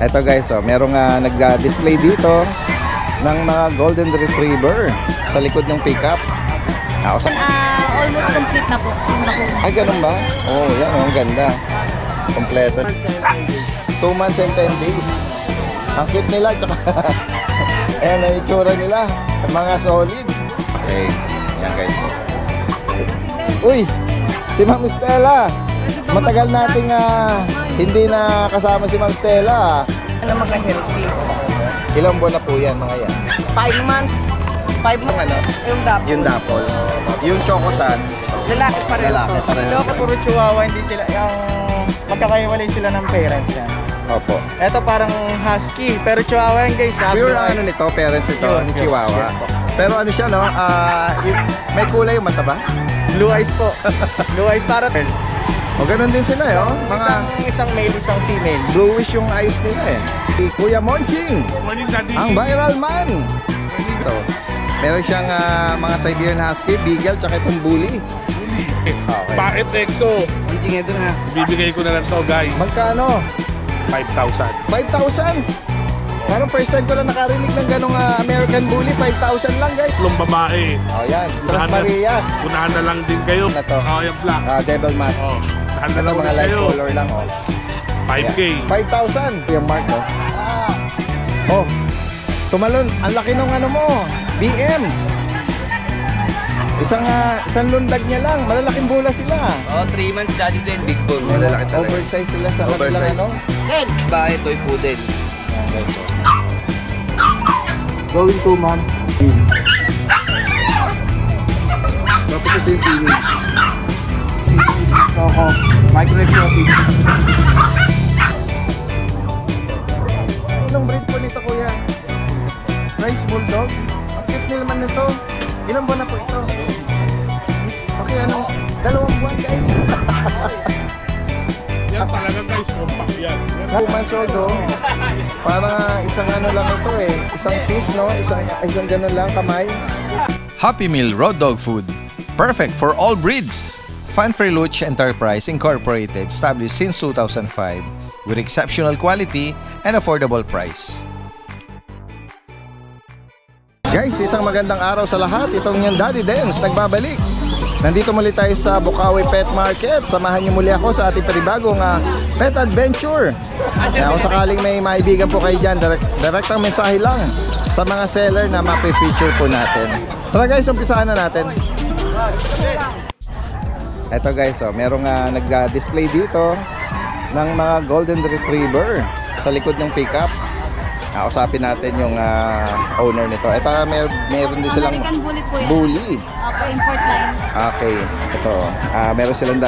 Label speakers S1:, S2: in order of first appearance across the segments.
S1: Ito guys, oh, merong nag-display dito ng mga golden retriever sa likod ng pickup.
S2: Almost complete na po.
S1: Ay, ganun ba? Oh, yan, oh, ang ganda. Kompleto. 2 months and 10 days. Ang cute nila, tsaka ayan ang itsura nila. Mga solid. Okay, yan guys. Uy, si Ma'am Stella. Matagal nating hindi na kasama si Ma'am Stella.
S3: Ano maka-healthy?
S1: Ilang buwan na po yan, mga yan?
S3: 5 months. 5 months.
S1: Ano?
S3: Yung dapol.
S1: Yung dapol. Yung chocotan.
S3: Lalaki pa rin.
S1: Lalaki pa rin.
S4: Ito, puro chihuahua, hindi sila, yung magkakaiwalay sila ng parents yan.
S1: Opo.
S4: Ito parang husky, pero chihuahua yan guys.
S1: Pure ano nito, parents ito,
S4: Yun,
S1: ni
S4: yes,
S1: Chihuahua.
S4: yes po.
S1: Pero ano siya, no? May kulay yung mata ba?
S4: Blue eyes po. Blue eyes para
S1: O ganun din sila, eh, oh. Mga
S4: isang male, isang female.
S1: bluish yung eyes nila, eh. Si Kuya Monching, ang viral man. So, meron siyang mga Siberian Husky, Beagle, tsaka itong Bully. Okay.
S5: Bakit EXO?
S3: Munching ito na.
S5: Bibigay ko na lang to guys.
S1: Magkano?
S5: 5,000.
S1: 5,000? Parang first time ko lang nakarinig ng ganong American Bully, 5,000 lang guys.
S5: Tatlong babae.
S1: Oh, yan. Trans Marias.
S5: Unahan na lang din kayo.
S1: Ano to?
S5: Yung black.
S1: Devil Mask.
S5: Oh, unahan na
S1: Ito
S5: lang
S1: mga
S5: din
S1: light
S5: kayo.
S1: color lang, oh.
S5: 5K.
S1: Yan. 5,000. Yung mark, oh. Oh, tumalon. Ang laki nung ano mo. BM. Isang lundag niya lang. Malalaking bola sila.
S3: Oh, 3 months daddy din. Big bone. Malalaki talaga.
S1: Oversize sila sa kanilang ano.
S3: Bahay, toy poodle.
S1: Yan, guys, oh.
S4: Going 2 months.
S1: Tapos ito yung pili.
S4: Ako, micro-exotic.
S1: Anong breed po nito, kuya? French Bulldog? Ang cute nila naman nito. Ilang buwan na po ito? Okay, ano? 2 buwan, guys.
S5: Yan talaga guys, compact yan.
S1: 2 months old, oh. Para isang ano lang ito, eh. Isang piece, no? Isang ganun lang, kamay.
S6: Happy Meal Raw Dog Food. Perfect for all breeds. Fanfare Luch Enterprise Incorporated, established since 2005 with exceptional quality and affordable price.
S1: Guys, isang magandang araw sa lahat. Itong yung Daddy Dens, nagbabalik. Nandito muli tayo sa Bukawi Pet Market. Samahan niyo muli ako sa ating panibagong pet adventure. Kaya kung sakaling may maibigan po kayo dyan, direktang mensahe lang sa mga seller na mapipicture po natin. Tara guys, umpisahan na natin. Ito guys, oh, merong nag-display dito ng mga golden retriever sa likod ng pickup. Usapin natin yung owner nito. Ito, meron din silang
S2: American Bully po yan.
S1: Bully.
S2: Opo, import line.
S1: Okay, ito. Meron silang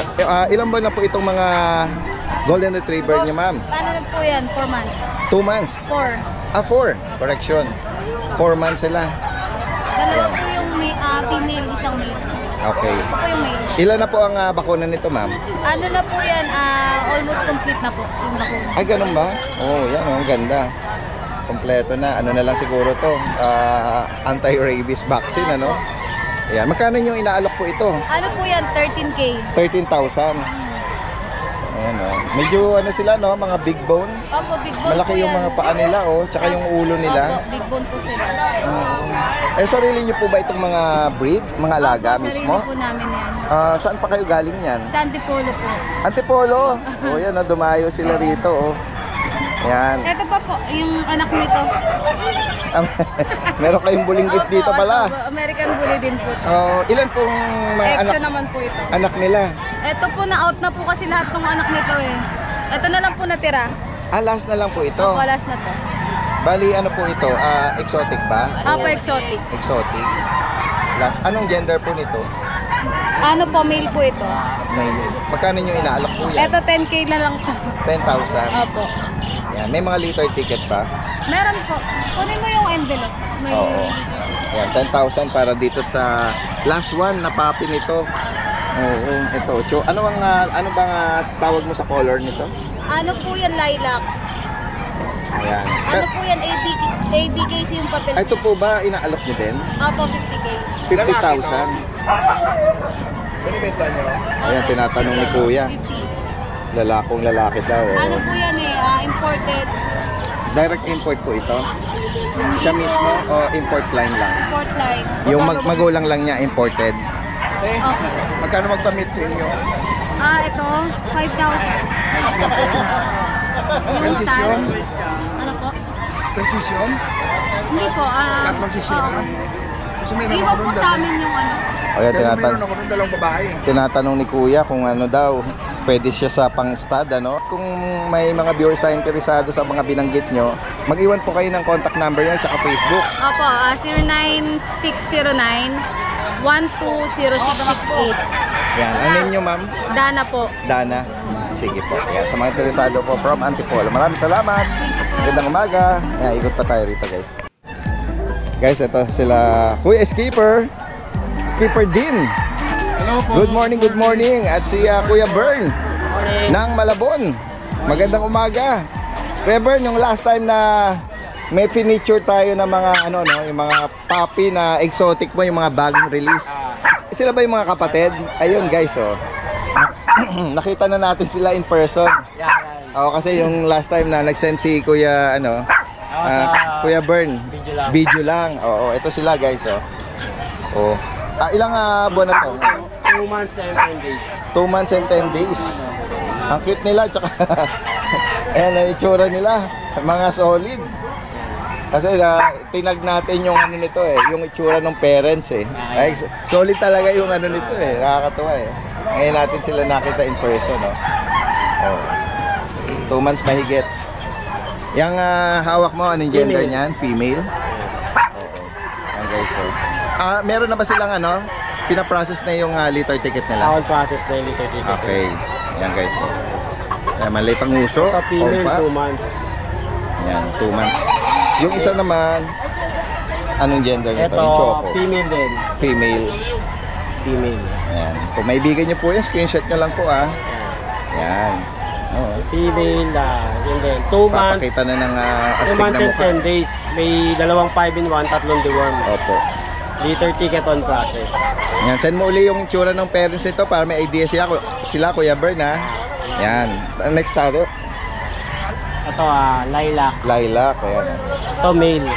S1: ilang buwan na po itong mga golden retriever niyo, ma'am?
S2: Paano na po yan? 4 months.
S1: 2 months?
S2: 4.
S1: 4. Correction. 4 months sila.
S2: Dalawa po yung female, isang male.
S1: Okay.
S2: Ito po yung male.
S1: Ilan na po ang bakuna nito, ma'am?
S2: Ano na po yan? Almost complete na po. Yung bakuna.
S1: Ay, ganun ba? Oh, yan, oh, ang ganda. Kompleto na. Ano na lang siguro to? Anti-rabies vaccine, ano? Ayan. Magkano yung inaalok po ito?
S2: Ano po yan? 13K.
S1: 13,000. Ayan, oh. Medyo ano sila, no? Mga big bone.
S2: Opo, big bone
S1: Malaki
S2: po
S1: yung
S2: yan.
S1: mga paa nila, oh. Tsaka yung ulo nila.
S2: Opo, big bone po sila.
S1: Sarili niyo po ba itong mga breed? Mga alaga
S2: Opo,
S1: mismo?
S2: sarili po namin yan.
S1: Saan pa kayo galing yan?
S2: Sa Antipolo po.
S1: Antipolo. Oh, yan, oh. Dumayo sila rito, oh. Yan.
S2: Ito pa po, yung anak nito.
S1: Meron kayong bulinggit dito pala.
S2: Opo, American Bully din po.
S1: Ilan pong mga
S2: Exo
S1: anak,
S2: naman po ito.
S1: anak nila?
S2: Ito po, na-out na po kasi lahat ng anak nito eh. Ito na lang po natira.
S1: Last na lang po ito.
S2: Opo, last na to.
S1: Bali, ano po ito? Exotic ba?
S2: Opo, exotic.
S1: Exotic. Last. Anong gender po nito?
S2: Ano po, male po ito.
S1: Male. Magkano nyo inaalok po yan?
S2: Ito 10K na lang po.
S1: 10,000.
S2: Opo.
S1: Yan. May mga liter ticket pa?
S2: Meron po. Kunin mo yung envelope. May
S1: Oo. Yan, 10,000 para dito sa last one na puppy nito. Oo, ito. Ano bang tawag mo sa color nito?
S2: Ano po yan, lilac?
S1: Ayan.
S2: Ano po yan, ABKC yung papel
S1: Ito
S2: niya.
S1: po ba inaalok nyo din?
S2: Opo, 50K.
S1: 50,000. Binibenta nyo? Ayan, tinatanong ni Kuya.
S2: 50.
S1: Lalakong lalaki daw. Oh.
S2: Ano po yan eh, imported.
S1: Direct import po ito. Siya mismo o import line lang?
S2: Import line.
S1: Yung magulang lang niya imported.
S4: Okay.
S2: Opo.
S1: Magkano magpamit sa inyo?
S2: Ito, 5,000. Yung
S1: Precision?
S2: Ano po?
S1: Precision?
S2: Hindi po.
S1: Tatlong sisira? Kasi meron
S2: Iwan
S1: ako
S2: po
S1: rin
S2: sa amin yung ano.
S1: O yan,
S4: Kasi meron ako nung dalawang babae.
S1: tinatanong ni Kuya kung ano daw, pwede siya sa pang-stud, ano? Kung may mga viewers tayo interesado sa mga binanggit nyo, mag-iwan po kayo ng contact number nyo at Facebook.
S2: Opo, 09609-120668.
S1: Yan. Ang name nyo, ma'am?
S2: Dana po.
S1: Dana. Sige po. Yan. Sa mga interesado po from Antipolo. Maraming salamat. Magandang umaga. Yan, ikot pa tayo rito, guys. Guys, ito sila Kuya Skipper. Skipper Din.
S4: Hello po.
S1: Good morning. At si Kuya Bern ng Malabon. Magandang umaga. Kuya Bern, yung last time na may finiture tayo ng mga ano no, yung mga puppy na exotic mo, yung mga bagong release. Sila ba yung mga kapatid? Ayun guys, oh. Nakita na natin sila in person. Oo, kasi yung last time na nag-send si Kuya ano, Kuya Bern, video lang. Oo, ito sila guys, oh. Oh. Ilang buwan na to?
S4: 2 months and 10 days.
S1: 2 months and 10 days. Ang cute nila, tsaka ayan ang itsura nila, mga solid. Kasi tinag natin yung ano nito eh, yung itsura ng parents eh. Ay, solid talaga yung ano nito eh, nakakatuwa eh. Ngayon natin sila nakita in person, no? Oh. 2 months mahigit. Yung hawak mo, anong gender niyan? Female? Oo. Yan guys, so. Meron na ba silang ano? Pinaprocess na yung litter ticket nila?
S4: All process na yung litter ticket.
S1: Okay. Yan guys, so. Ayan, maliit ang uso.
S4: Ito female,
S1: compact.
S4: 2 months.
S1: Yan, 2 months. Yung isa naman, anong gender nito? Yung
S4: Ito,
S1: choco?
S4: female din.
S1: Female.
S4: Female.
S1: Ayan. Kung maibigan nyo po yan, screenshot nyo lang po Yan. Oh.
S4: Female, yun din. 2 months.
S1: Papakita na ng
S4: 2
S1: astig
S4: months
S1: na
S4: and
S1: mukha.
S4: 10 days. May dalawang 5-in-1, tatlong deworm.
S1: Opo.
S4: Litter ticket on process.
S1: Yan, send mo uli yung itsura ng parents nito para may idea sila Kuya Bern Yan. Next tayo.
S4: Ito, lilac.
S1: Lilac. Ayan.
S4: Ito, male.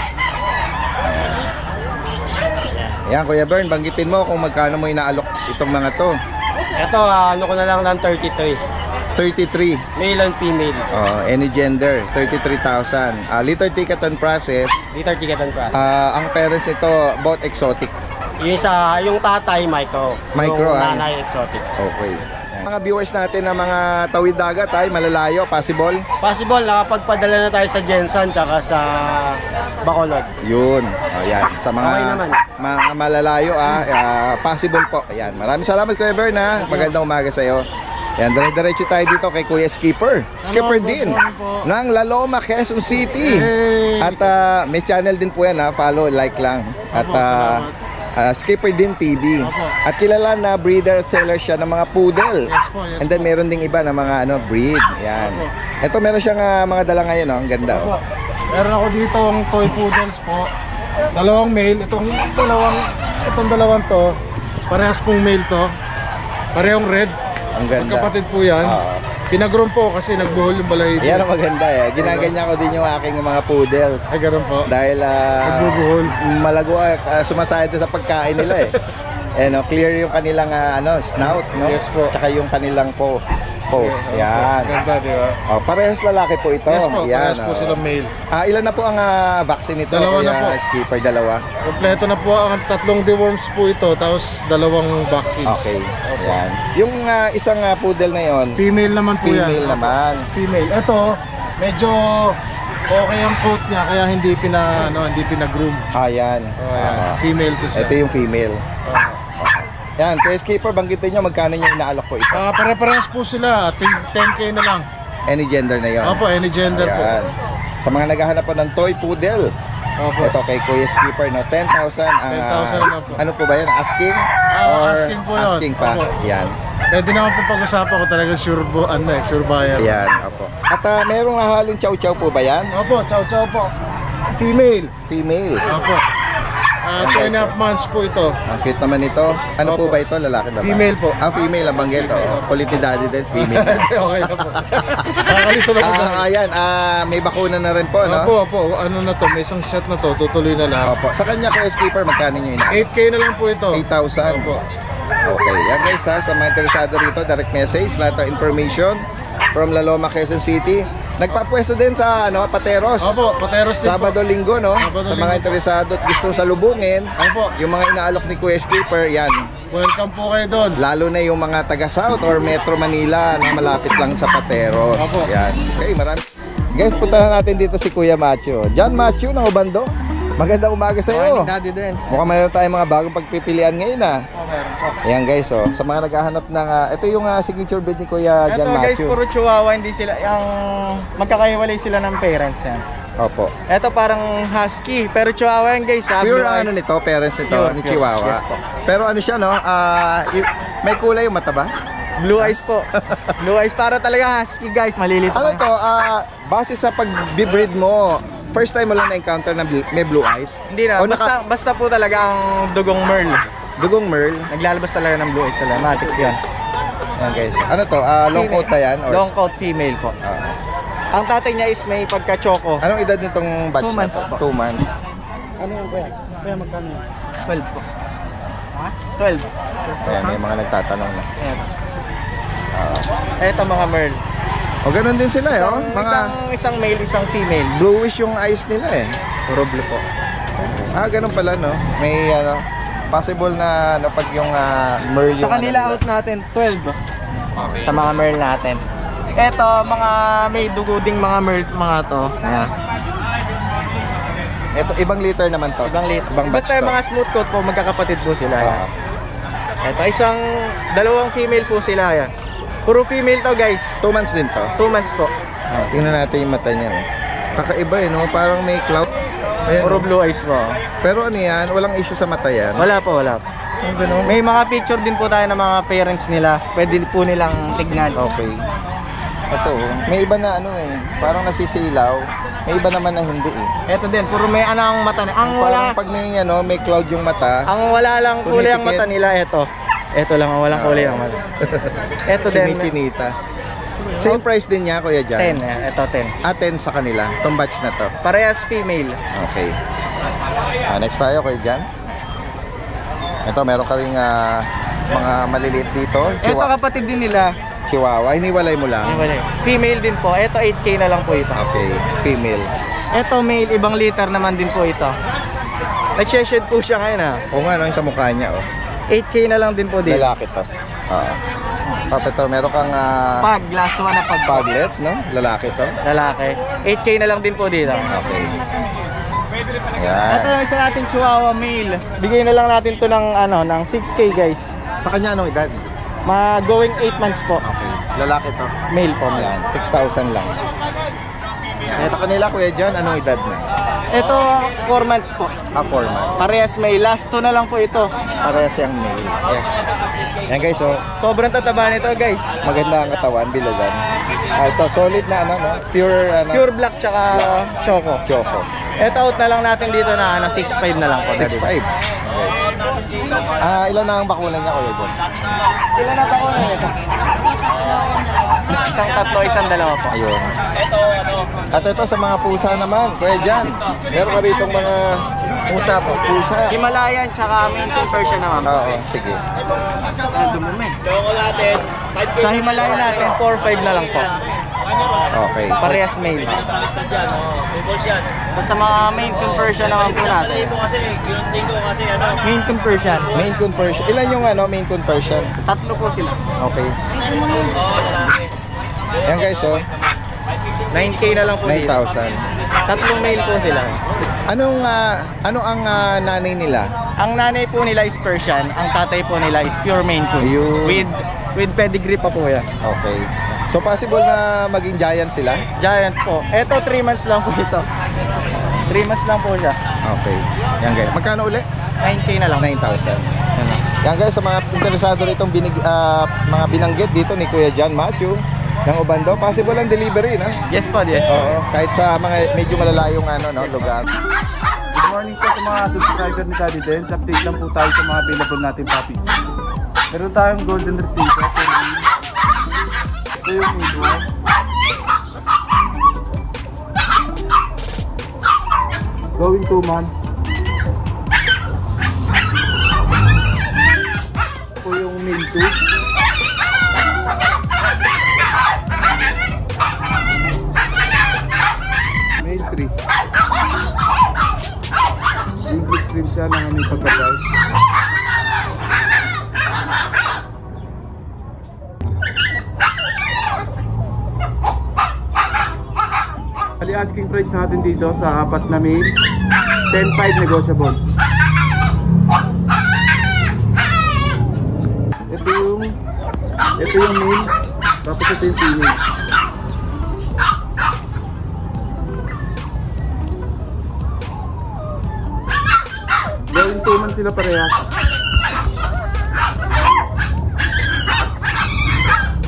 S1: Yan, Kuya Bern, banggitin mo kung magkano mo inaalok itong mga to.
S4: Ito, ano ko na lang ng 33.
S1: 33.
S4: Male and female.
S1: Any gender, 33,000. Litter ticket on process.
S4: Litter ticket on process.
S1: Ang parents ito, both exotic.
S4: Yung tatay, micro.
S1: Micro,
S4: yung nanay, exotic.
S1: Okay. Mga viewers natin na mga tawid dagat ay malalayo, possible?
S4: Possible, nakapagpadala na tayo sa Jensen tsaka sa Bacolod.
S1: Yun. Yan. Sa mga
S4: Okay naman.
S1: mga malalayo possible po. Ayan. Maraming salamat Kuya Bern Magandang umaga sa iyo. Yan, dire-diretso tayo dito kay Kuya Skipper. Skipper din ng Laloma, Quezon City. At may channel din po yan follow, like lang. At Skipper din TV. At kilala na breeder at seller siya ng mga poodle. And then meron ding iba na mga breed. Yan. Ito meron siyang mga dala ngayon, ang ganda.
S5: Meron ako dito ang toy poodles po. Dalawang male, itong dalawang to, parehas pong male to. Parehong red.
S1: Ang ganda.
S5: Magkapatid po yan. Pinag-groom po kasi nagbuhol yung balay.
S1: Yan ang maganda Ginaganyan ko din yung aking mga poodles.
S5: Ay, ganun po.
S1: Dahil
S5: Nagbubuhol.
S1: malago sumasayad sa pagkain nila clear yung kanilang snout, no?
S5: Yes po.
S1: Tsaka yung kanilang pose.
S5: Yes,
S1: Yan.
S5: Ganda, di ba?
S1: Parehas lalaki po ito.
S5: Yes po,
S1: Yan,
S5: parehas po sila male.
S1: Ilan na po ang vaccine nito?
S5: Dalawa na po.
S1: Skipper, dalawa.
S5: Kompleto na po ang 3 deworms po ito, tapos 2 vaccines.
S1: Okay. Yan. Yung isang poodle na yon,
S5: Female naman po yan.
S1: female naman.
S5: Female. Ito, medyo okay ang coat niya, kaya hindi pina-groom.
S1: Yan.
S5: Ayan. Female to siya.
S1: Ito yung female. Yan, Kuya Skipper, banggitin nyo magkano yung inaalok po ito.
S5: Pare-parehas po sila, 10K na lang.
S1: Any gender na yon.
S5: Opo, any gender po.
S1: Ayan. Sa mga naghahanap po ng toy poodle,
S5: Opo.
S1: ito kay Kuya Skipper, 10,000 ang
S5: 10,000 na po.
S1: ano po ba yan? Asking?
S5: Asking po yun.
S1: Asking pa.
S5: Opo.
S1: Yan.
S5: Pwede naman po pag-usapan ko talaga sure buyer.
S1: Yan, opo. At merong nahalong chow-chow po ba yan?
S5: Opo, chow-chow po. Female.
S1: Female.
S5: Opo.
S1: Yan,
S5: 2.5 months po ito.
S1: Ang cute naman ito. Ano po
S5: Opo.
S1: ba ito? Lalaki ba?
S5: Female po.
S1: Female ang banggit. Quality daddy din, female.
S5: Okay na po. Nakalito na po tayo.
S1: Ayan, may bakuna na rin po, no?
S5: Opo. Ano na to? May isang shot na to. Tutuloy na lang.
S1: Opo. Sa kanya ko, skipper, magkano nyo ina?
S5: 8K na lang po ito.
S1: 8,000.
S5: Opo.
S1: Okay, yan guys ha, sa mga interesado rito, direct message, lahat ng information from La Loma, Quezon City. Nagpapwesto din sa Pateros.
S5: Opo, Pateros din
S1: Sabado,
S5: po.
S1: Linggo, no?
S5: Sabado,
S1: Sa mga
S5: Linggo.
S1: interesado at gusto salubungin,
S5: Opo.
S1: yung mga inaalok ni Kuya Skipper, yan.
S5: Welcome po kayo doon.
S1: Lalo na yung mga taga South or Metro Manila na malapit lang sa Pateros.
S5: Opo.
S1: Yan. Okay, marami. Guys, puntahan natin dito si Kuya Macho. John Macho ng Ubando. Magandang umaga sa iyo.
S4: Daddy Dance.
S1: Mukhang mayroon tayong mga bagong pagpipilian ngayon ah.
S4: Meron po.
S1: Ayan guys, sa mga naghahanap ng ito yung signature breed ni Kuya
S4: Ito
S1: John
S4: guys,
S1: Macho.
S4: puro chihuahua, hindi sila, yung magkakaiwalay sila ng parents yan.
S1: Opo.
S4: Ito parang husky, pero chihuahua yan guys.
S1: Pure ang nito, parents nito,
S4: Pure,
S1: ni
S4: yes,
S1: Chihuahua.
S4: yes po.
S1: Pero ano siya no, may kulay yung mata ba?
S4: Blue eyes po. Blue eyes para talaga husky guys, malilito.
S1: Ano to, base sa pag-breed mo, first time mo lang na-encounter na may blue eyes?
S4: Hindi na,
S1: O
S4: basta po talaga ang dugong merle.
S1: Dugong merle?
S4: Naglalabas talaga ng blue eyes sila, matic yan.
S1: Ayan guys. Ano to, long coat ba yan? Or
S4: Long coat female po. Ang tatay niya is may pagka-choco.
S1: Anong edad nitong batch
S4: 2
S1: na
S4: months
S1: to?
S4: po.
S1: 2 months.
S4: Ano yung kuya? Kuya magkano? 12 po. 12.
S1: Ayan, may mga nagtatanong na.
S4: Ayan. Ito mga merle.
S1: O ganun din sila eh, oh.
S4: Isang male, isang female.
S1: Bluish yung eyes nila eh.
S4: Puro blue po.
S1: Ganun pala no. May possible na pag yung merle
S4: Sa
S1: yung
S4: kanila out natin, 12. Sa mga merle natin. Ito, mga may duguding mga merle, mga to. Ayan.
S1: Ito, ibang liter naman to.
S4: Ibang late.
S1: Ibang batch
S4: Basta
S1: to.
S4: mga smooth coat po, magkakapatid po sila. Ayan.
S1: Ah.
S4: Ito, dalawang female po sila. Ayan. Puro female to guys.
S1: 2 months din to.
S4: 2 months po.
S1: Tingnan natin yung mata niya. Oh. Kakaiba eh, no? Parang may cloud. Ayan,
S4: Puro
S1: oh.
S4: blue eyes po.
S1: Pero ano yan? Walang issue sa mata yan.
S4: Wala po, wala po.
S1: Ang ganun.
S4: May mga picture din po tayo ng mga parents nila. Pwede po nilang tignan.
S1: Okay. Ito, may iba na parang nasisilaw. May iba naman na hindi eh.
S4: Ito din, puro may ang mata. Ang
S1: Parang
S4: wala,
S1: pag may cloud yung mata.
S4: ang wala lang kulay ang
S1: Pumipikit.
S4: mata nila, ito. Ito lang ang walang kulay ang mata. Ito din,
S1: Chinikinita. Same price din niya, Kuya Jan?
S4: 10. Ito 10.
S1: 10 sa kanila. Itong batch na to.
S4: Parehas female.
S1: Okay. Next tayo, Kuya Jan. Ito, meron ka rin mga maliliit dito.
S4: Ito kapatid din nila.
S1: Chihuahua. Hiniwalay mo lang.
S4: Female din po. Ito 8K na lang po ito.
S1: Okay. Female.
S4: Ito male, ibang liter naman din po ito. Nag-shed po siya ngayon ha.
S1: O nga, no, yung sa mukha niya. Oh.
S4: 8K na lang din po dito.
S1: Lalaki to. Tapos ito, meron kang
S4: Pag, last one na pag.
S1: paglet, no? Lalaki to.
S4: Lalaki. 8K na lang din po dito.
S1: Okay.
S4: Ito
S1: Yan.
S4: yung isa nating chihuahua male. Bigay na lang natin to ng 6K guys.
S1: Sa kanya, anong edad?
S4: Going 8 months po.
S1: Okay. Lalaki to.
S4: Male po. Male.
S1: Yan. 6,000 lang. Yan. Sa kanila, Kuya Jan, anong edad na?
S4: Ito 4 months po.
S1: 4 months.
S4: Parehas may last 2 na lang po ito.
S1: Parehas siyang male.
S4: Yes.
S1: Yan guys, so
S4: Sobrang tataba nito guys.
S1: maganda ang katawan, bilugan. Ito, solid na no? Pure
S4: Pure black tsaka choco.
S1: choco.
S4: Ito out na lang natin dito na 6.5 na lang po.
S1: 6'5". Okay. Ilan na ang bakuna niya, Kuya Jan?
S4: Ilan na ba ko na ito? Isang tatlo, isang dalawa po.
S1: Ayun. At ito sa mga pusa naman, Kuya Jan. Meron ka rito mga
S4: Pusa po.
S1: pusa.
S4: Himalayan tsaka Maine Coon Persian naman po.
S1: Oo, sige.
S4: Dumumi. Sa Himalayan natin, 4.5 na lang po.
S1: Okay.
S4: Parehas male. Tapos sa mga Maine Coon Persian naman po natin. Maine Coon Persian.
S1: Maine Coon Persian. Ilan yung Maine Coon Persian?
S4: Tatlo po sila.
S1: Okay. Yan guys,
S4: 9K na lang po dito.
S1: 9,000.
S4: Tatlong male po sila.
S1: Ano ang nanay nila?
S4: Ang nanay po nila is Persian, ang tatay po nila is pure Maine Coon.
S1: Ayun.
S4: With pedigree pa po yan.
S1: Okay. So possible na maging giant sila?
S4: Giant po. Ito 3 months lang po ito. 3 months lang po siya.
S1: Okay. Yan guys. Magkano uli?
S4: 9K na lang.
S1: 9,000. Yan guys, sa mga interesado rito mga binanggit dito ni Kuya John Macho ng Ubando, possible ang delivery, no?
S4: Yes po, yes.
S1: Oo, kahit sa mga medyo malalayong lugar.
S4: Good
S7: morning po sa mga subscriber ni Daddy Dance. Update lang po tayo sa mga available natin puppies. Meron tayong Golden Retriever. Ito yung medium. Going 2 months. Ito yung male 2. Male 3. English cream siya na may pagkabal. Bali asking price natin dito sa 4 na male, 10.5 negotiable. Ito yung male, tapos ito yung female. Going 2 months sila parehas.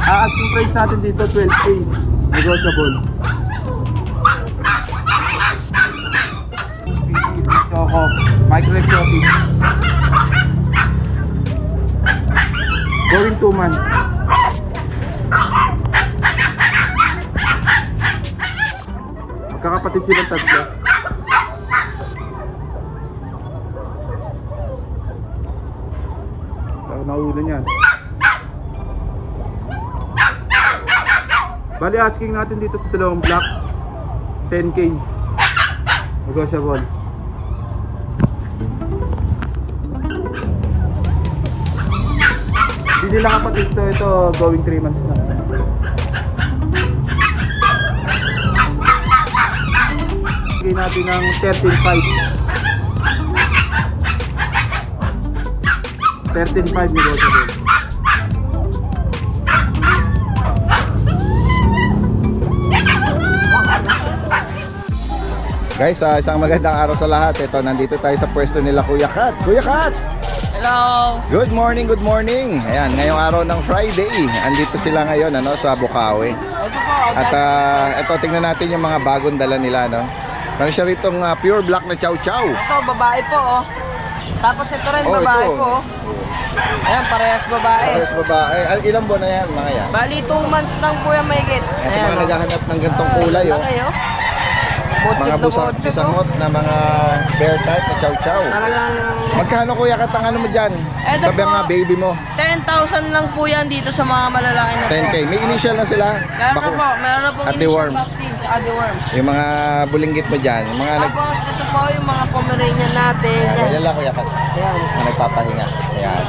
S7: Asking price natin dito 12K negotiable. Choco, micro exotic. Going 2 months. Magkakapatid silang tatlo. Naulo niyan. Bali asking natin dito sa dalawang black 10K negotiable. Hindi nila kapatid to, ito going 3 months na. Bigay natin ng 13.5. 13.5 negotiable.
S1: Guys, isang magandang araw sa lahat. Ito, nandito tayo sa pwesto nila Kuya Kat. Kuya Kat!
S2: Hello!
S1: Good morning, good morning. Ayan, ngayong araw ng Friday. Andito sila ngayon sa Bukawi. At ito, tingnan natin yung mga bagong dala nila. Meron siya ritong pure black na chow chow.
S2: Ito, babae po oh. Tapos ito rin babae
S1: ito.
S2: po. Ayan, parehas babae.
S1: Parehas babae. Ilang buwan na yan, mga yan?
S2: Bali, 2 months lang po yung mahigit.
S1: Sa mga naghahanap ng gantong kulay,
S2: Laki, oh.
S1: mga busang pisangot na mga bear type na chow chow.
S2: Talagang
S1: Magkano Kuya Kat ang ano mo dyan?
S2: Eto
S1: Sabi
S2: po,
S1: nga baby mo.
S2: 10,000 lang po yan dito sa mga malalaki na
S1: 10K. May initial na sila?
S2: Meron na pong
S1: At
S2: initial
S1: deworm.
S2: vaccine tsaka deworm.
S1: Yung mga bulinggit mo dyan. Yung mga
S2: Tapos ito po yung mga Pomeranian natin.
S1: Yan lang Kuya Kat.
S2: Ayan.
S1: Na nagpapahinga. Ayan.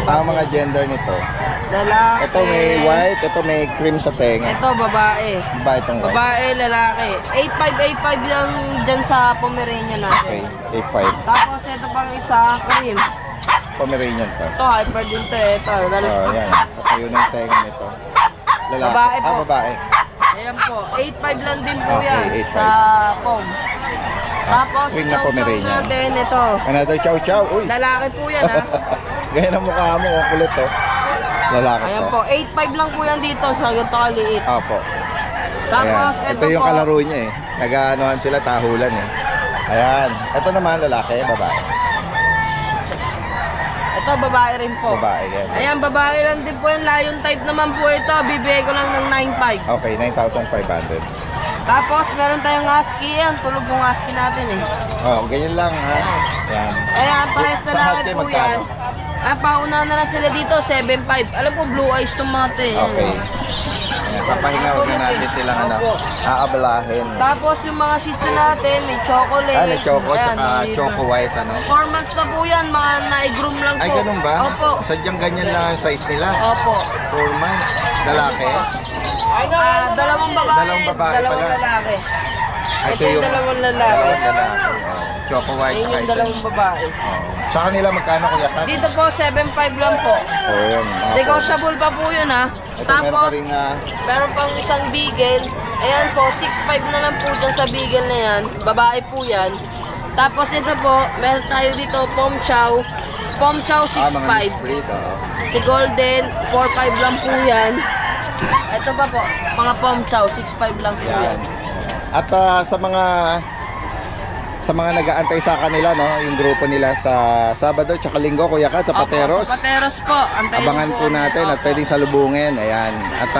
S1: Ang mga gender nito.
S2: Lalaki.
S1: Ito may white, ito may cream sa tenga.
S2: Ito babae.
S1: Ba itong white?
S2: Babae, lalaki. 8,585 lang dyan sa Pomeranian
S1: Okay,
S2: natin.
S1: 8.5.
S2: Tapos ito pang isa, cream.
S1: Pomeranian to.
S2: Ito, hyper din to eh. Ito,
S1: Oh, yan. Katayo ng tenga nito. Lalaki.
S2: Babae po.
S1: Babae.
S2: Ayan po, 8,500 lang din po
S1: Okay,
S2: yan
S1: 8,500.
S2: sa POM. Tapos,
S1: cream na Pomeranian.
S2: natin ito.
S1: Another chow chow. Uy.
S2: Lalaki po yan ha.
S1: Ganyan ang mukha mo. Ang kulit to. Lalaki
S2: Ayan
S1: to.
S2: po, 8,500 lang po yan dito sa ganito kaliit.
S1: Opo.
S2: Tapos,
S1: Ayan.
S2: ito
S1: Ito yung
S2: po,
S1: kalaro niya eh. Nag-aanohan sila, tahulan eh. Ayan. Ito naman, lalaki, babae.
S2: ito babae rin po.
S1: Babae, yan.
S2: Ayan, babae lang din po yung lion type naman po ito. Bibigay ko lang ng 9,500.
S1: Okay, 9,500.
S2: Tapos, meron tayong husky. Yan, tulog yung husky natin eh.
S1: Oh, ganyan lang ha. Yan.
S2: Ayan, parehas na
S1: Sa
S2: lang
S1: husky,
S2: po
S1: magkano?
S2: yan. Pauna na lang sila dito, 7,500. Alam ko, blue eyes itong mga ito eh.
S1: Okay. Ayan, papahinga, huwag na natin silang aabalahin.
S2: Tapos yung mga shih tzu natin, may chocolate.
S1: May choco,
S2: Ayan,
S1: tsaka
S2: dito.
S1: choco white,
S2: 4 months na po yan, mga na-groom lang po.
S1: Ay, ganun ba?
S2: Opo.
S1: Sadyang ganyan lang ang size nila.
S2: Opo.
S1: 4 months. Lalaki.
S2: Dalawang babae,
S1: Dalawang babae
S2: dalawang
S1: pala.
S2: lalaki.
S1: Ay,
S2: Ito yung dalawang lalaki.
S1: Dalawang lalaki. Oh. Choco white,
S2: Ayun
S1: tsaka
S2: yung
S1: isa.
S2: dalawang babae.
S1: Oh. Sa kanila, magkano Kuya Kat?
S2: Dito po, 7,500 lang po.
S1: Oh, yan. mga
S2: Negotiable pa po yun ha.
S1: Ito, meron
S2: Tapos,
S1: ka rin
S2: meron pang isang beagle. Ayan po, 6,500 na lang po dyan sa beagle na yan. Babae po yan. Tapos ito po, meron tayo dito, Pom Chow. Pom Chow,
S1: mga
S2: 6,500.
S1: mixed breed. Oh.
S2: Si Golden, 4,500 lang po yan. Ito pa po, mga Pom Chow, 6,500 lang po yan.
S1: Yan. At sa mga sa mga nag-aantay sa kanila, no, yung grupo nila sa Sabado tsaka Linggo, Kuya Kat, sa Pateros.
S2: Opo, sa Pateros po. Antayin
S1: Abangan po natin at pwedeng salubungin. Ayan. At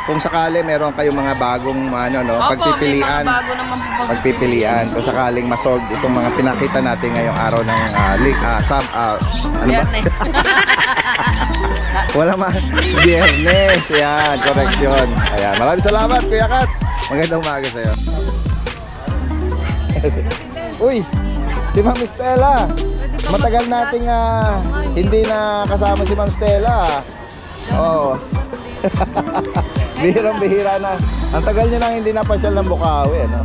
S1: kung sakali meron kayong mga bagong ano, no, pagpipilian.
S2: Opo, may mga bago naman po
S1: Pagpipilian kung sakaling masolve itong mga pinakita natin ngayong araw ng ano ba?
S2: Biyernes.
S1: Wala Biyernes. Ayan, correction. Ayan, maraming salamat, Kuya Kat. Magandang umaga sa'yo. Uy, si Ma'am Stella. Matagal nating hindi na kasama si Ma'am Stella. Oo. Bihirang-bihira na. Ang tagal niyo nang hindi napasyal ng Bukawi, ano?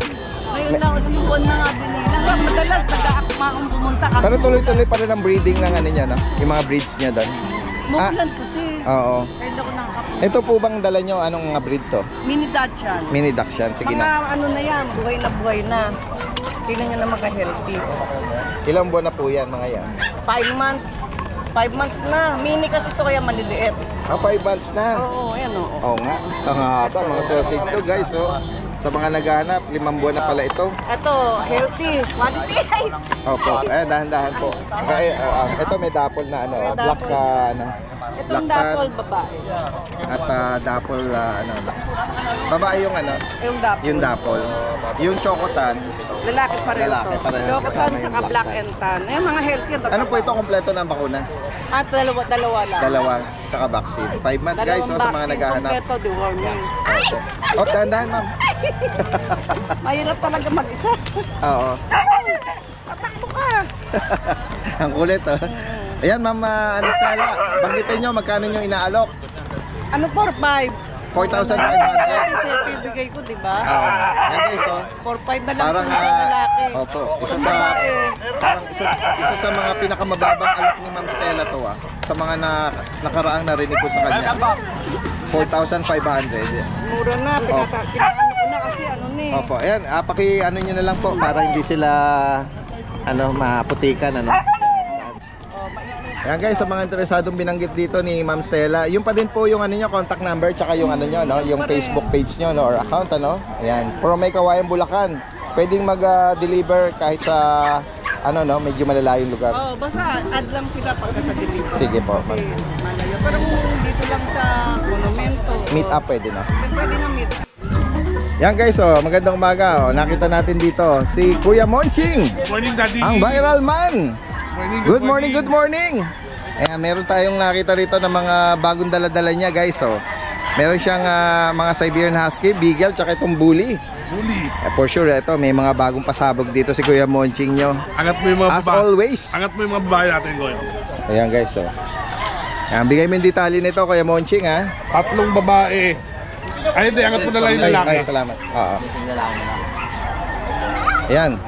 S8: Ngayon lang, yung buwan na nga binila. Madalas, nag-aakma akong pumunta kami.
S1: Pero tuloy-tuloy pa rin ang breeding ng ano niya, no? Yung mga breeds niya doon.
S8: Muglan kasi.
S1: Oo.
S8: Kaya hindi ako nakakapunta.
S1: Ito po bang dala niyo? Anong mga breed to?
S8: Mini Dachshund.
S1: Mini Dachshund. Sige
S8: Mga
S1: na.
S8: ano na yan, buhay na. Tingnan nyo naman ka-healthy.
S1: Ilang buwan na po yan, mga yan?
S8: 5 months. 5 months na. Mini kasi to kaya maliliit.
S1: 5 months na.
S8: Oo, ayan o.
S1: Oo nga. Ang haba, mga sausage to, guys. Oh. Sa mga naghahanap, 5 buwan na pala ito.
S8: Ito, healthy. Quality.
S1: Opo. Dahan-dahan po. Ito may dapple na ano,
S8: May
S1: black
S8: dapple.
S1: ano.
S8: Itong
S1: Black
S8: dapple babae.
S1: At dapple ano. Babae yung ano,
S8: Yung dapple.
S1: yung dapple. Yung chocotan,
S8: Lalaki pa rin
S1: Lalaki
S8: ito.
S1: pa rin.
S8: Local
S1: Kasama
S8: sa
S1: yung
S8: black
S1: black
S8: and tan. Eh, mga healthy.
S1: ano po ito kompleto ng bakuna?
S8: At dalawa lang.
S1: Dalawa, tsaka vaccine. 5 months guys, so, sa mga naghahanap.
S8: Kompleto, deworming.
S1: Opo. Oh, dahan-dahan ma'am.
S8: Mahirap talaga mag-isa.
S1: Oo.
S8: Tatakbo ka.
S1: Ang kulit oh. Ayan ma'am, Anastella, banggitin nyo magkano nyo inaalok?
S8: Ano 4-5?
S1: 4,500.
S8: Set ibigay ko, di ba?
S1: Yan guys oh.
S8: 4-5 na lang
S1: Parang
S8: sa lalaki.
S1: opo, isa sa mga pinakamababang alok ni Ma'am Stella to sa mga nakaraang narinig ko sa kanya. 4,500. Yes.
S8: Mura na, pinakano ko na kasi ano ni.
S1: Opo, ayan, paki-ano nyo na lang po para hindi sila maputikan ano. Ayan guys, sa mga interesadong binanggit dito ni Ma'am Stella, yung pa din po yung ano nyo, contact number, tsaka yung ano nyo, no, yung Facebook page nyo, no, or account, ano. Ayan, pero may Kawayan, Bulacan. Pwedeng mag-deliver kahit sa, ano, no, medyo malalayong lugar.
S8: Oh, basta add lang sila pagka sa delivery.
S1: Sige po.
S8: Kasi malayo. Pero kung dito lang sa monumento.
S1: Meet up pwede na.
S8: Pwede na meet up.
S1: Yan guys, magandang umaga. Nakita natin dito si Kuya Monching.
S7: Morning, Daddy.
S1: Ang viral man. Good morning, good morning. Ayan, meron tayong nakita rito ng mga bagong dala-dala niya guys. Meron siyang mga Siberian Husky, Beagle, tsaka itong Bully. For sure, ito may mga bagong pasabog dito si Kuya Monching nyo.
S7: Angat mo yung mga
S1: As always.
S7: Angat mo yung mga babae natin, Goy.
S1: Ayan guys, Ayan, bigay mo yung detalye nito Kuya Monching ha.
S7: 3 babae. Ay, hindi, angat mo na lang yung lalaki.
S1: Ay, salamat. Oo. Ayan.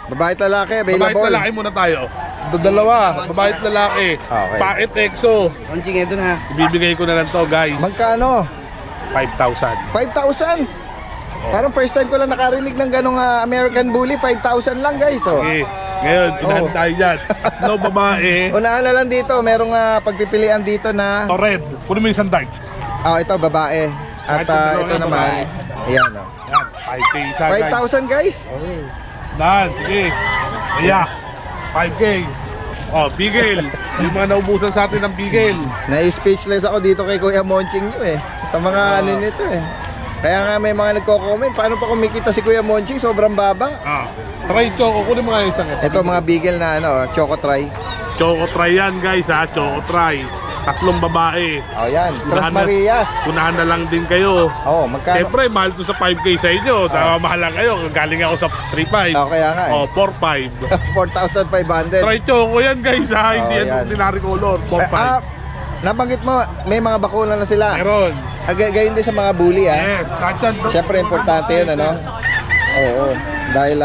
S1: Babae at lalaki, available.
S7: Babae at lalaki muna tayo. Dalawa, babae at lalaki.
S1: Okay.
S7: Paet EXO.
S3: Launching ito na.
S7: Ibibigay ko na lang to, guys.
S1: Magkano?
S7: 5,000.
S1: 5,000? Parang first time ko lang nakarinig ng ganong American Bully. 5,000 lang guys.
S7: Okay. Ngayon, inahan tayo dyan. 3 babae.
S1: Unahan na lang dito, merong pagpipilian dito na...
S7: To red. Kunin mo yung isang dark.
S1: Ito babae. At ito naman. Ayan o.
S7: Yan, 5K isa, guys.
S1: 5,000 guys.
S7: Dahan, sige. Iya. 5K. Oh, Bigel. Yung mga naubusan sa atin ng Bigel.
S1: Na-speechless ako dito kay Kuya Monching nyo sa mga ano nito Kaya nga may mga nagko-comment, paano pa kumikita si Kuya Monching? Sobrang baba.
S7: Try choco. Kunin mo nga yung isang.
S1: Ito mga Beagle na Choco Try.
S7: Choco try yan, guys, ha. Choco try. 3 babae.
S1: Yan. Tres Marias.
S7: Unahan na lang din kayo.
S1: Magkano?
S7: Siyempre, mahal to sa 5K sa inyo. Mahal lang kayo. Galing ako sa 3.5.
S1: Kaya nga
S7: 4.5.
S1: 4,500.
S7: Try choco yan, guys, ha. Hindi yan ordinary color. 4.5.
S1: Nabanggit mo, may mga bakuna na sila.
S7: Meron.
S1: Gayon din sa mga bully,
S7: Yes.
S1: Siyempre, importante yun, Oo. Dahil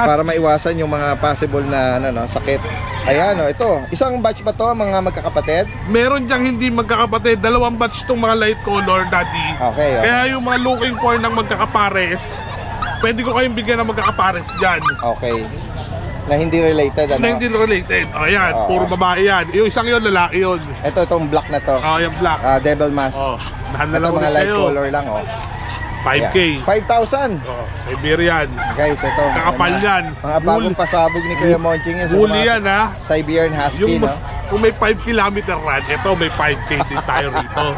S1: para maiwasan yung mga possible na sakit. Ayan, ito. Isang batch ba to mga magkakapatid?
S7: Meron diyang hindi magkakapatid. 2 batch tong mga light color, Daddy.
S1: Okay.
S7: Kaya yung mga looking for ng magkakapares, pwede ko kayong bigyan ng magkakapares dyan.
S1: Okay. Na hindi related,
S7: Na hindi related. Ayan, puro babae yan. Yung isang yun, lalaki yun.
S1: Ito, itong black na to.
S7: Yung black.
S1: Devil Mask.
S7: Dahan na
S1: Ito
S7: lang
S1: mga
S7: ulit
S1: light
S7: kayo.
S1: color lang,
S5: 5K.
S1: 5,000.
S5: Oh, Siberian.
S1: Guys, ito.
S5: Kakapal yan.
S1: Mga bagong pasabog ni Kuya Monching yun.
S5: Huli yan ha.
S1: Siberian Husky, no?
S5: Kung may 5 kilometer run, ito may 5K din tayo rito.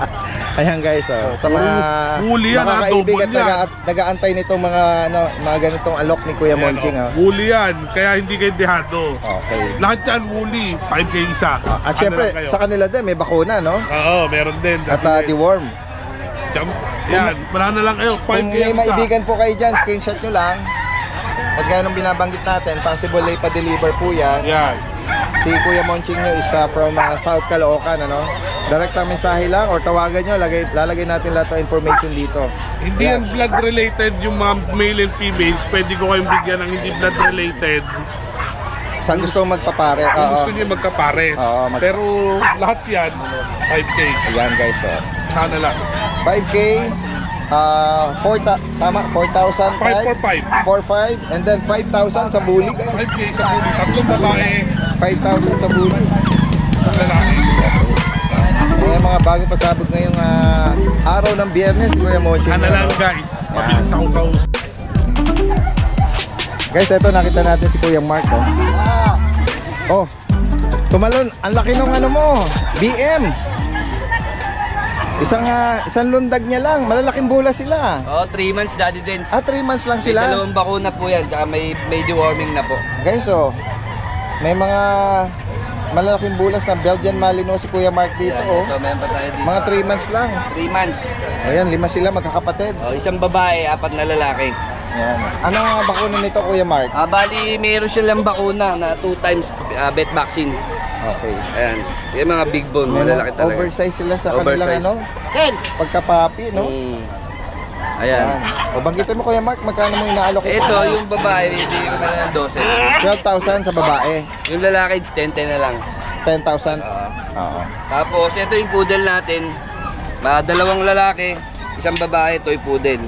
S1: Ayan guys, oh. Sa mga
S5: huli yan,
S1: makakaibig
S5: double
S1: at nag-aantay nitong mga ganitong alok ni Kuya Monching.
S5: Huli yan, kaya hindi kayo dehado.
S1: Okay.
S5: Lahat yan huli, 5K isa.
S1: At syempre, sa kanila din, may bakuna, no?
S5: Oo, meron din.
S1: At deworm.
S5: Yan, wala na lang kayo, 5K
S1: Kung may
S5: isa.
S1: maibigan po kayo dyan, screenshot nyo lang. At gaya nung binabanggit natin, possible ay pa-deliver po yan.
S5: Yan.
S1: Si Kuya Monching nyo is from South Caloocan, ano? Direct ang mensahe lang or tawagan nyo, lalagay natin lahat ng information dito.
S5: Hindi yan blood related yung mga male and females. Pwede ko kayong bigyan ng hindi blood related.
S1: Saan gusto magpapare?
S5: Kung
S1: Oo.
S5: gusto niyo magkapares. Pero lahat yan, 5K.
S1: Ayan guys, oh.
S5: Sana lang.
S1: 5K, 4,000, 4,500, and then 5,000 sa bully guys.
S5: 5K sa huli. Tatlong babae,
S1: 5,000 sa bully.
S5: ang lalaki.
S1: Ayan mga bagong pasabog ngayong araw ng Biyernes, Kuya Monching.
S5: Sana lang guys, mabilis akong kausap.
S1: Guys, ito nakita natin si Kuya Mark, oh. Oh, tumalon, ang laki nung ano mo, BM. Isang lundag niya lang, malalaking bola sila.
S3: Oh, 3 months Daddy Dens.
S1: 3 months lang
S3: May
S1: sila.
S3: dalawang bakuna po yan, tsaka may deworming na po.
S1: Guys, oh, may mga malalaking bulas na Belgian Malinois si Kuya Mark dito,
S3: Yan,
S1: oh.
S3: so meron pa tayo dito.
S1: Mga 3 months lang.
S3: 3 months.
S1: Ayan, 5 sila magkakapatid.
S3: Oh, isang babae, 4 na lalaki.
S1: Ayan. Ano nga bakuna nito, Kuya Mark?
S3: Bali, meron silang bakuna na 2 times vet vaccine.
S1: Okay.
S3: Ayan, yung mga big bone,
S1: May
S3: malalaki talaga.
S1: oversize sila sa kanilang
S3: Oversize.
S1: pagkapapi, no?
S3: Ayan.
S1: O banggitin mo, Kuya Mark, magkano mo inaalok?
S3: Ito, yung babae, hindi ko na lang 12.
S1: 12,000 sa babae.
S3: Yung lalaki, 10 na lang.
S1: 10,000.
S3: Oo.
S1: Oo.
S3: Tapos, ito yung poodle natin. Dalawang lalaki, isang babae, toy poodle.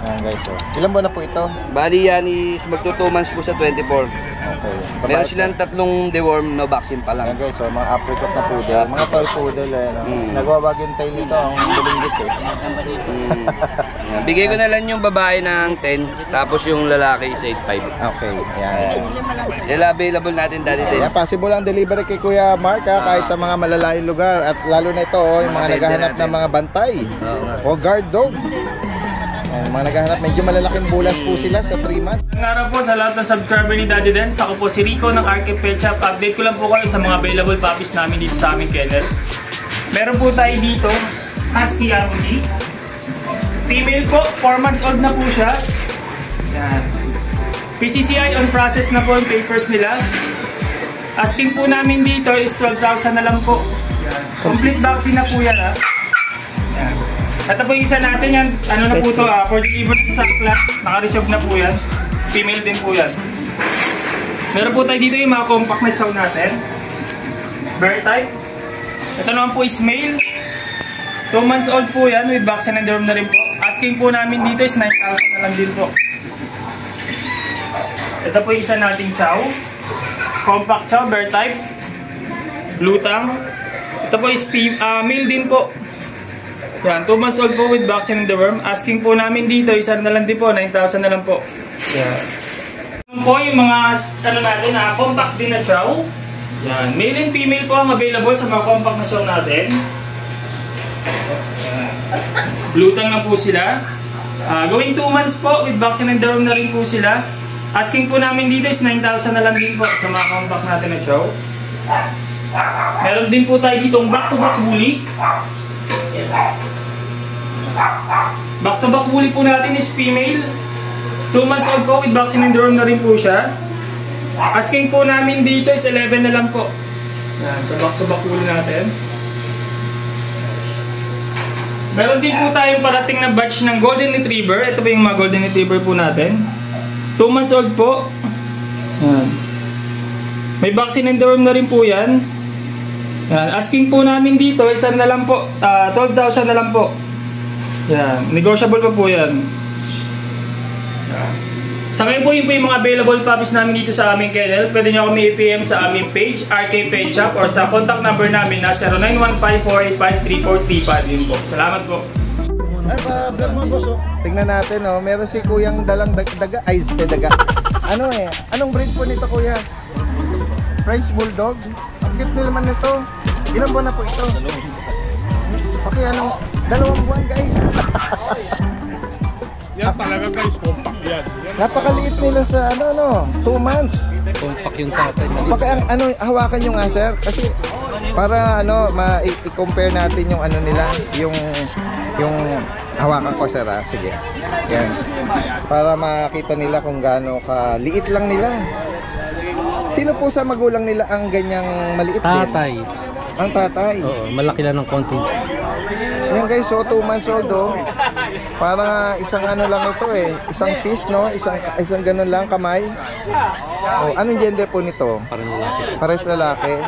S1: Ayan guys, so. Ilan buwan na po ito?
S3: Bali yan is magto 2 months po sa 24.
S1: Okay.
S3: Meron silang 3 deworm, no vaccine pa
S1: Ayan
S3: lang.
S1: guys, so mga apricot na poodle. Mga toy poodle, no? Nagwawag yung tail nito, ang bulinggit eh.
S3: Yan. Bigay ko na lang yung babae ng 10, tapos yung lalaki is 8.5.
S1: Okay, ayan.
S3: Sila available natin dati din.
S1: Ayan, possible ang delivery kay Kuya Mark, kahit sa mga malalayong lugar. At lalo na ito, yung mga
S3: Mga
S1: naghahanap
S3: natin.
S1: ng mga bantay.
S3: Oo nga.
S1: O guard dog. Ayan, mga naghahanap, medyo malalaking bulas po sila sa 3 months.
S9: Magandang araw po sa lahat ng subscriber ni Daddy Dens. Ako po si Rico ng Arcade Pet Shop. Update ko lang po kayo sa mga available puppies namin dito sa aming kennel. Meron po tayo dito, Husky ROG. Female po, 4 months old na po siya. Yan. PCCI on process na po yung papers nila. Asking po namin dito is 12,000 na lang po. Yan. Complete vaccine na po yan ha. Yan. Ito po yung isa natin yan, ano na po ito, for delivery sa akla, naka-reserve na po yan. Female din po yan. Meron po tayo dito yung mga compact na chow natin. Bear type. Ito naman po is male. 2 months old po yan with vaccine and deworm na rin po. Asking po namin dito is 9,000 na lang din po. Ito po yung isa nating chow. Compact chow, bear type. Lutang. Ito po is male din po. Yan, 2 months old po with vaccine and deworm. Asking po namin dito, isa na lang din po, 9,000 na lang po. Yan. Ito po yung mga, ano natin, compact din na chow. Yan, male and female po ang available sa mga compact na chow natin. Yan. Lutang na po sila. Going 2 months po with vaccine and deworm na rin po sila. Asking po namin dito is 9,000 na lang din po sa mga compact natin na chow. Meron din po tayo ditong back-to-back woolly. Back-to-back woolly po natin is female. 2 months old po with vaccine and deworm na rin po siya. Asking po namin dito is 11 na lang po. Yan, sa back-to-back woolly natin. Meron din po tayong parating na batch ng golden retriever. Ito po yung mga golden retriever po natin. 2 months old po. Yan. May vaccine and deworm na rin po yan. Yan. Asking po namin dito, isa na lang po, 12,000 na lang po. Yan. Negotiable pa po yan. Yan. Sa ngayon po, yun po yung mga available puppies namin dito sa aming kennel. Pwede nyo kami i-PM sa aming page, RK Pet Shop, or sa contact number namin na 0915-485-3435. Yun po. Salamat po.
S1: naka-vlog mo, boss. Tingnan natin, oh. Meron si Kuyang dalang daga. Ay, daga. Ano eh? Anong breed po nito, Kuya? French Bulldog? Ang cute nila naman nito. Ilang buwan na po ito? Okay, anong? 2 buwan, guys.
S5: Yan talaga guys, compact yan.
S1: Napakaliit nila sa 2 months.
S3: Compact yung tatay.
S1: Hawakan nyo nga, sir. Kasi para i-compare natin yung nila, yung hawakan ko, sir, ha? Sige. Yan. Para makita nila kung gaano kaliit lang nila. Sino po sa magulang nila ang ganyang maliit din?
S10: Tatay.
S1: Ang tatay.
S10: Oo, malaki lang ng konti.
S1: Yan guys, so 2 months old, oh. Para isang lang ito eh. Isang piece, no? Isang ganun lang kamay. Oh, anong gender po nito?
S10: Parang lalaki.
S1: Pares lalaki.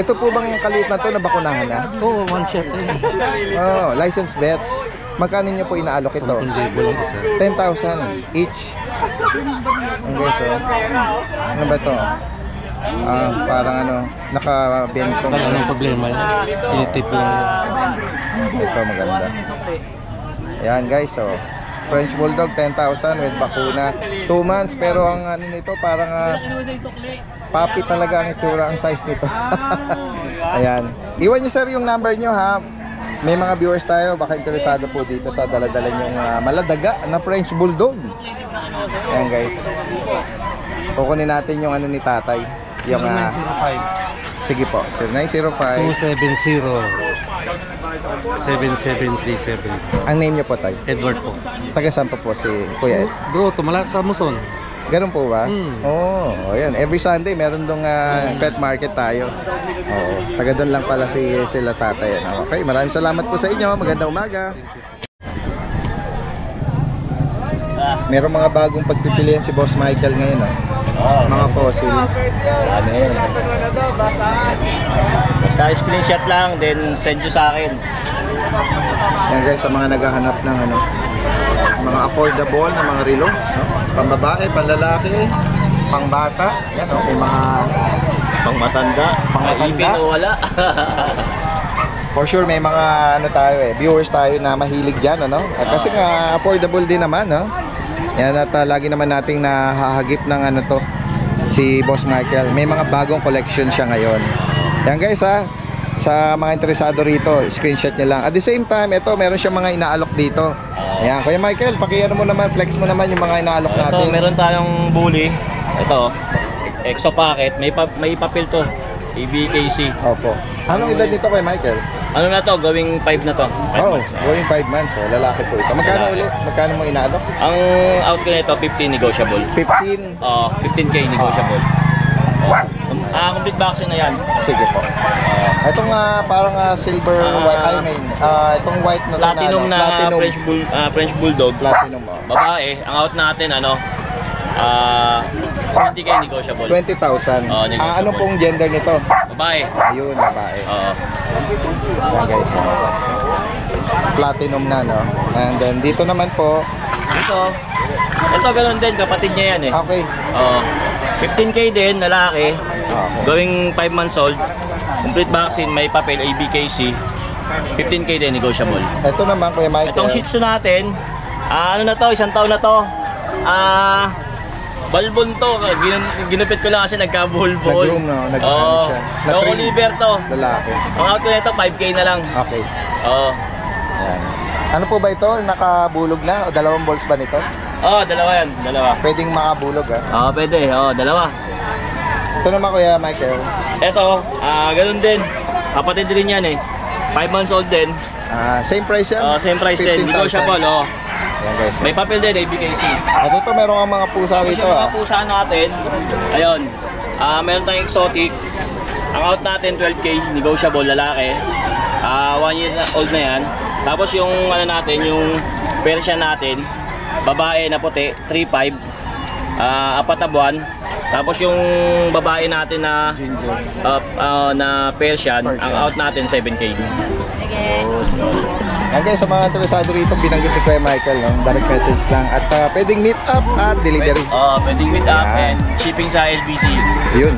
S1: Ito po bang kaliit na to, nabakunahan na?
S10: Oo, 1 shot eh.
S1: Oh, license vet. Magkano niyo po inaalok ito? 10,000 each. Ang guys, oh. Ano ba to? Parang nakabentong.
S10: Wala nang problema yan. Initip lang yan.
S1: Ito maganda. Ayan guys, so French Bulldog 10,000 with bakuna. 2 months pero ang nito parang puppy talaga ang itsura, ang size nito. Ayan. Iwan nyo sir yung number nyo, ha. May mga viewers tayo baka interesado po dito sa dala-dala nyong maladaga na French Bulldog. Ayan guys. Kukunin natin yung ni tatay. Yung
S10: 0905.
S1: Sige po, 0905
S10: 270-7737.
S1: Ang name niyo po, tay?
S10: Edward po.
S1: Taga saan po si Kuya Ed?
S10: Bro, tumalak sa Muson.
S1: Ganun po ba? Oo, ayan. Every Sunday meron dong pet market tayo. Oo, taga doon lang pala sila tatay. Okay, maraming salamat po sa inyo. Magandang umaga. Meron mga bagong pagpipilian si Boss Michael ngayon, mga fossil.
S4: Ano yun? Basta screenshot lang, then send nyo sa akin.
S1: Yan guys, sa mga naghahanap ng mga affordable na mga relo, no? Pambabae, panlalaki, pangbata, yan, may mga
S4: Pangmatanda, pang-ipin o wala.
S1: For sure may mga viewers tayo na mahilig diyan, Kasi nga affordable din naman, Yan, at lagi naman nating nahahagip ng si Boss Michael. May mga bagong collection siya ngayon. Yan guys, sa mga interesado rito, screenshot niyo lang. At the same time, ito meron siyang mga inaalok dito. Ayan, Kuya Michael, mo naman, flex mo naman yung mga inaalok natin.
S4: Ito, meron tayong bully. Ito, exo packet, may papel to. ABKC.
S1: Opo. Anong edad nito kay Michael?
S4: Ano na to? Gawing 5 na to. 5 months.
S1: Going 5 months. Lalaki po ito. Magkano ulit? Magkano mo inaalok?
S4: Ang out ko nito, 15 negotiable.
S1: 15?
S4: 15K negotiable. Complete vaccine na yan.
S1: Sige po. Itong parang silver white, itong white na
S4: platinum na French Bulldog.
S1: Platinum.
S4: Babae, ang out natin 20K negotiable.
S1: 20,000. Ano pong gender nito?
S4: Babae.
S1: Ayun, babae. Yan guys. Platinum na, And then dito naman po.
S4: Ito ganoon din, kapatid niya yan eh.
S1: Okay.
S4: 15K din, lalaki. Going 5 months old. Complete vaccine, may papel, ABKC. 15K din, negotiable.
S1: Ito naman, Kuya Michael.
S4: Itong Shih Tzu natin, ano na to, 1 taon na to. Balbon to, ginupit ko lang kasi nagka-buhol-buhol.
S1: Nag-groom, nag-ano siya.
S4: Loco liver to.
S1: Lalaki.
S4: Ang out ko nito, 5K na lang.
S1: Okay. Yan. Ano po ba ito? Nakabulog na? O 2 balls ba nito?
S4: Dalawa yan, dalawa.
S1: Pwedeng makabulog,
S4: pwede, dalawa.
S1: Ito naman, Kuya Michael.
S4: Ito, ganun din. Kapatid din yan eh. 5 months old din.
S1: Same price yan?
S4: Same price din, negotiable,
S1: Yan guys.
S4: May papel din, ABKC.
S1: At ito, meron kang mga pusa rito.
S4: Yung mga pusa natin, ayun, meron tayong exotic. Ang out natin, 12K, negotiable, lalaki. 1 year old na yan. Tapos yung natin, yung Persian natin, babae na puti, 3.5, 4 na buwan. Tapos yung babae natin na na Persian, ang out natin 7K.
S1: Yan guys, sa mga interesado rito, binanggit ni Kuya Michael, direct message lang. At pwedeng meet up at delivery.
S4: Pwedeng meet up and shipping sa LBC.
S1: Yun.